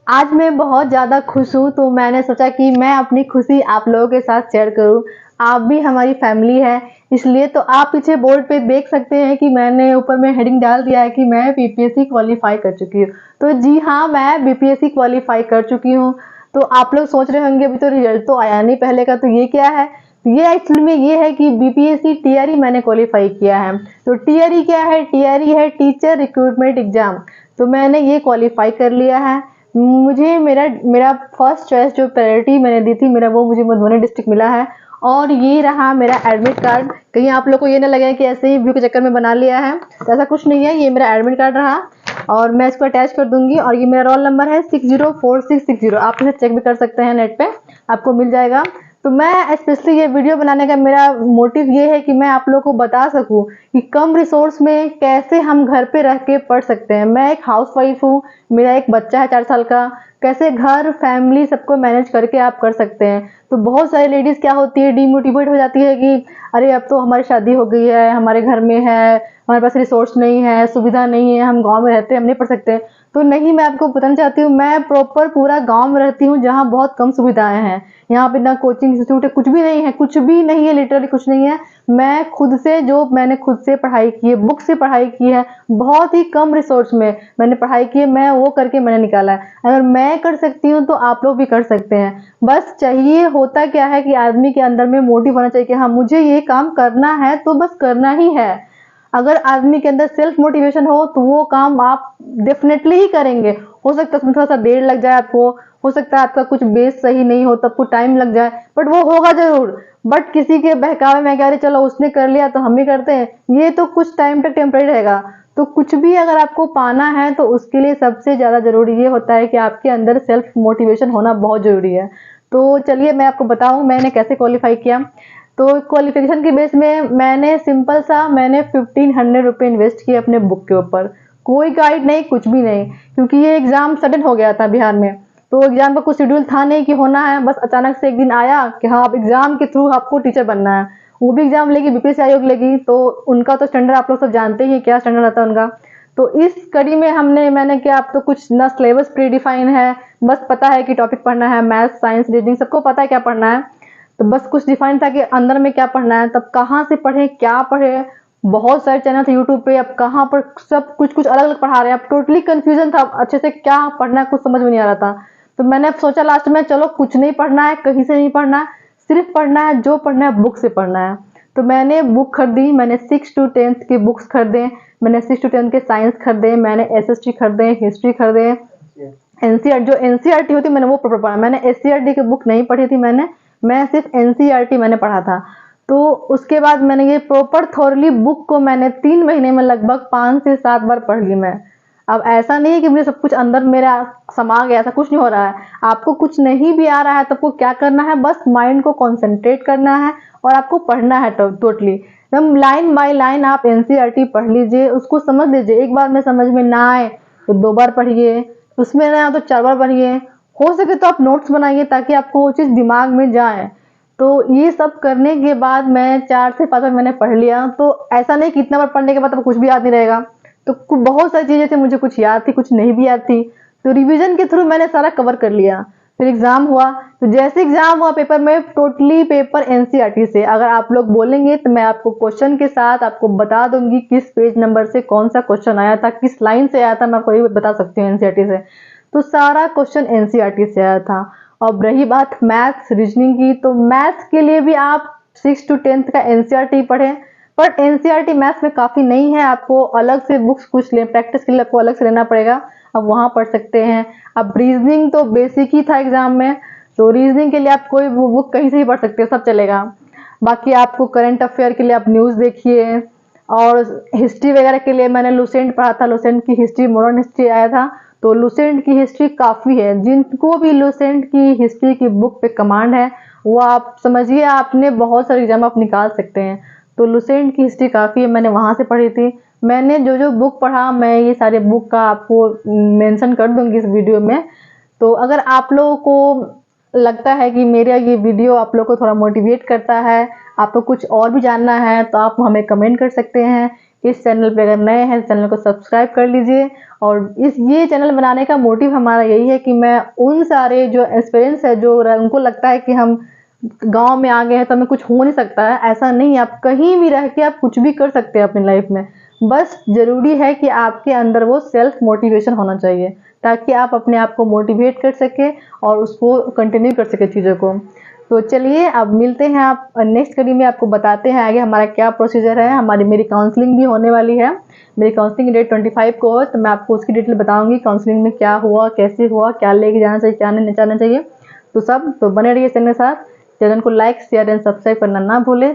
आज मैं बहुत ज़्यादा खुश हूँ, तो मैंने सोचा कि मैं अपनी खुशी आप लोगों के साथ शेयर करूँ। आप भी हमारी फैमिली है, इसलिए तो आप पीछे बोर्ड पे देख सकते हैं कि मैंने ऊपर में हेडिंग डाल दिया है कि मैं बीपीएससी क्वालीफाई कर चुकी हूँ। तो जी हाँ, मैं बीपीएससी क्वालीफाई कर चुकी हूँ। तो आप लोग सोच रहे होंगे अभी तो रिजल्ट तो आया नहीं पहले का, तो ये क्या है? ये एक्चुअली में ये है कि बीपीएससी टीआरई मैंने क्वालीफाई किया है। तो टीआरई क्या है? टीआरई है टीचर रिक्रूटमेंट एग्जाम। तो मैंने ये क्वालीफाई कर लिया है। मुझे मेरा मेरा फर्स्ट चॉइस जो प्रायोरिटी मैंने दी थी मेरा, वो मुझे मधुबनी डिस्ट्रिक्ट मिला है। और ये रहा मेरा एडमिट कार्ड। कहीं आप लोग को ये ना लगे कि ऐसे ही व्यू के चक्कर में बना लिया है, तो ऐसा कुछ नहीं है। ये मेरा एडमिट कार्ड रहा और मैं इसको अटैच कर दूंगी। और ये मेरा रोल नंबर है 604660। आप इसे चेक भी कर सकते हैं, नेट पे आपको मिल जाएगा। तो मैं स्पेशली ये वीडियो बनाने का मेरा मोटिव ये है कि मैं आप लोगों को बता सकूं कि कम रिसोर्स में कैसे हम घर पे रह के पढ़ सकते हैं। मैं एक हाउसवाइफ हूँ, मेरा एक बच्चा है 4 साल का। कैसे घर फैमिली सबको मैनेज करके आप कर सकते हैं। तो बहुत सारी लेडीज क्या होती है, डीमोटिवेट हो जाती है कि अरे अब तो हमारी शादी हो गई है, हमारे घर में है, हमारे पास रिसोर्स नहीं है, सुविधा नहीं है, हम गांव में रहते हैं, हम नहीं पढ़ सकते। तो नहीं, मैं आपको बताना चाहती हूँ, मैं प्रॉपर पूरा गांव में रहती हूँ जहाँ बहुत कम सुविधाएं हैं। यहाँ पे ना कोचिंग इंस्टीट्यूट है, कुछ भी नहीं है, कुछ भी नहीं है, लिटरली कुछ नहीं है। मैं खुद से मैंने खुद से पढ़ाई की है, बुक से पढ़ाई की है, बहुत ही कम रिसोर्स में मैंने पढ़ाई की है। मैं वो करके मैंने निकाला है। अगर मैं कर सकती हूँ तो आप लोग भी कर सकते हैं। बस चाहिए होता क्या है कि आदमी के अंदर में मोटिव होना चाहिए कि हाँ, मुझे ये काम करना है तो बस करना ही है। अगर आदमी के अंदर सेल्फ मोटिवेशन हो तो वो काम आप डेफिनेटली ही करेंगे। हो सकता है उसमें थोड़ा सा देर लग जाए आपको, हो सकता है आपका कुछ बेस सही नहीं हो तब कुछ टाइम लग जाए, बट वो होगा जरूर। बट किसी के बहकावे में क्या, चलो उसने कर लिया तो हम भी करते हैं, ये तो कुछ टाइम तक टेम्पररी रहेगा। तो कुछ भी अगर आपको पाना है तो उसके लिए सबसे ज्यादा जरूरी ये होता है कि आपके अंदर सेल्फ मोटिवेशन होना बहुत जरूरी है। तो चलिए मैं आपको बताऊं मैंने कैसे क्वालिफाई किया। तो क्वालिफिकेशन के बेस में मैंने 1500 रुपये इन्वेस्ट किए अपने बुक के ऊपर। कोई गाइड नहीं, कुछ भी नहीं, क्योंकि ये एग्जाम सडन हो गया था बिहार में। तो एग्जाम का कुछ शेड्यूल था नहीं कि होना है, बस अचानक से एक दिन आया कि हाँ, आप एग्जाम के थ्रू आपको टीचर बनना है। वो भी एग्जाम लेगी, बीपीएससी आयोग लेगी, तो उनका तो स्टैंडर्ड आप लोग सब जानते ही हैं क्या स्टैंडर्ड रहता है उनका। तो इस कड़ी में मैंने क्या, आप तो कुछ ना सिलेबस प्री डिफाइन है, बस पता है कि टॉपिक पढ़ना है, मैथ साइंस रीजनिंग सबको पता है क्या पढ़ना है। तो बस कुछ डिफाइन था कि अंदर में क्या पढ़ना है। तब कहाँ से पढ़े, क्या पढ़े, बहुत सारे चैनल थे यूट्यूब पे, अब कहाँ पर सब कुछ कुछ अलग अलग पढ़ा रहे हैं। अब टोटली कंफ्यूजन था, अच्छे से क्या पढ़ना है कुछ समझ में नहीं आ रहा था। तो मैंने सोचा लास्ट में, चलो कुछ नहीं पढ़ना है, कहीं से नहीं पढ़ना है, सिर्फ पढ़ना है, जो पढ़ना है बुक से पढ़ना है। तो मैंने बुक खरीदी, मैंने 6 to 10th के बुक्स खरीदे, मैंने 6 to 10th के साइंस खरीदे, मैंने एसएसटी खरीदे, हिस्ट्री खरीदे, एनसीआर जो एनसीईआरटी होती मैंने वो पढ़ा। मैंने एससीईआरटी की बुक नहीं पढ़ी थी, मैं सिर्फ एनसीईआरटी मैंने पढ़ा था। तो उसके बाद मैंने ये प्रॉपर थॉरली बुक को मैंने 3 महीने में लगभग 5 से 7 बार पढ़ ली मैं। अब ऐसा नहीं है कि मुझे सब कुछ अंदर मेरा समा गया, ऐसा कुछ नहीं हो रहा है। आपको कुछ नहीं भी आ रहा है तो आपको क्या करना है, बस माइंड को कंसंट्रेट करना है और आपको पढ़ना है टोटली एकदम लाइन बाय लाइन। आप एनसीईआरटी पढ़ लीजिए, उसको समझ लीजिए। एक बार में समझ में ना आए तो 2 बार पढ़िए, उसमें ना तो 4 बार पढ़िए, हो सके तो आप नोट्स बनाइए ताकि आपको वो चीज़ दिमाग में जाए। तो ये सब करने के बाद मैं 4 से 5 बार मैंने पढ़ लिया। तो ऐसा नहीं कि इतना बार पढ़ने के बाद आपको कुछ भी याद नहीं रहेगा। तो बहुत सारी चीज़ें थी, मुझे कुछ याद थी, कुछ नहीं भी याद थी। तो रिवीजन के थ्रू मैंने सारा कवर कर लिया। फिर एग्जाम हुआ, तो जैसे एग्जाम हुआ पेपर में, टोटली पेपर एनसीईआरटी से। अगर आप लोग बोलेंगे तो मैं आपको क्वेश्चन के साथ आपको बता दूंगी किस पेज नंबर से कौन सा क्वेश्चन आया था, किस लाइन से आया था, मैं आपको ये बता सकती हूँ एनसीईआरटी से। तो सारा क्वेश्चन एनसीईआरटी से आया था। अब रही बात मैथ्स रीजनिंग की, तो मैथ्स के लिए भी आप 6 to 10th का एनसीईआरटी पढ़ें, पर एनसीईआरटी मैथ्स में काफ़ी नहीं है, आपको अलग से बुक्स कुछ ले, प्रैक्टिस के लिए आपको अलग से लेना पड़ेगा। अब वहाँ पढ़ सकते हैं। अब रीजनिंग तो बेसिक ही था एग्जाम में, तो रीजनिंग के लिए आप कोई बुक कहीं से ही पढ़ सकते हो, सब चलेगा। बाकी आपको करंट अफेयर के लिए आप न्यूज़ देखिए। और हिस्ट्री वगैरह के लिए मैंने लुसेंट पढ़ा था, लुसेंट की हिस्ट्री, मॉडर्न हिस्ट्री आया था। तो लुसेंट की हिस्ट्री काफ़ी है, जिनको भी लुसेंट की हिस्ट्री की बुक पे कमांड है वो आप समझिए आपने बहुत सारे एग्जाम आप निकाल सकते हैं। तो लुसेंट की हिस्ट्री काफ़ी है, मैंने वहाँ से पढ़ी थी। मैंने जो जो बुक पढ़ा मैं ये सारे बुक का आपको मेंशन कर दूंगी इस वीडियो में। तो अगर आप लोगों को लगता है कि मेरा ये वीडियो आप लोग को थोड़ा मोटिवेट करता है, आपको कुछ और भी जानना है, तो आप हमें कमेंट कर सकते हैं। इस चैनल पे अगर नए हैं चैनल को सब्सक्राइब कर लीजिए और ये चैनल बनाने का मोटिव हमारा यही है कि मैं उन सारे जो एक्सपीरियंस है, जो उनको लगता है कि हम गांव में आ गए हैं तो हमें कुछ हो नहीं सकता है, ऐसा नहीं है। आप कहीं भी रह के आप कुछ भी कर सकते हैं अपनी लाइफ में। बस ज़रूरी है कि आपके अंदर वो सेल्फ मोटिवेशन होना चाहिए, ताकि आप अपने आप को मोटिवेट कर सकें और उसको कंटिन्यू कर सकें चीज़ों को। तो चलिए अब मिलते हैं, आप नेक्स्ट कड़ी में आपको बताते हैं आगे हमारा क्या प्रोसीजर है। मेरी काउंसलिंग भी होने वाली है। मेरी काउंसलिंग डेट 25 को है, तो मैं आपको उसकी डिटेल बताऊंगी, काउंसलिंग में क्या हुआ, कैसे हुआ, क्या लेके जाना चाहिए, क्या नहीं जाना चाहिए। तो बने रहिए चैनल के साथ। चैनल को लाइक, शेयर एंड सब्सक्राइब करना ना भूलें।